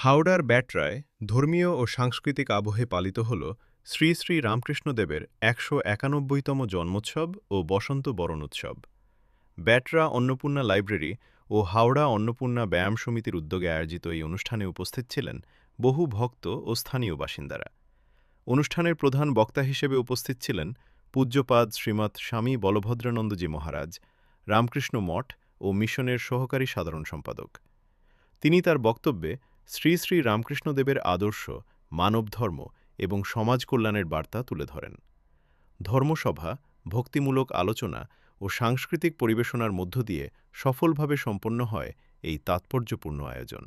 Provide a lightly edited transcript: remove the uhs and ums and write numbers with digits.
হাওড়ার ব্যাটরায় ধর্মীয় ও সাংস্কৃতিক আবহে পালিত হল শ্রী শ্রী রামকৃষ্ণদেবের ১৯১তম জন্মোৎসব ও বসন্ত বরণ উৎসব। ব্যাটরা অন্নপূর্ণা লাইব্রেরি ও হাওড়া অন্নপূর্ণা ব্যায়াম সমিতির উদ্যোগে আয়োজিত এই অনুষ্ঠানে উপস্থিত ছিলেন বহু ভক্ত ও স্থানীয় বাসিন্দারা। অনুষ্ঠানের প্রধান বক্তা হিসেবে উপস্থিত ছিলেন পূজ্যপাদ শ্রীমৎ স্বামী বলভদ্রানন্দজি মহারাজ, রামকৃষ্ণ মঠ ও মিশনের সহকারী সাধারণ সম্পাদক। তিনি তার বক্তব্যে শ্রী শ্রী রামকৃষ্ণদেবের আদর্শ, মানবধর্ম এবং সমাজ কল্যাণের বার্তা তুলে ধরেন। ধর্মসভা, ভক্তিমূলক আলোচনা ও সাংস্কৃতিক পরিবেশনার মধ্য দিয়ে সফলভাবে সম্পন্ন হয় এই তাৎপর্যপূর্ণ আয়োজন।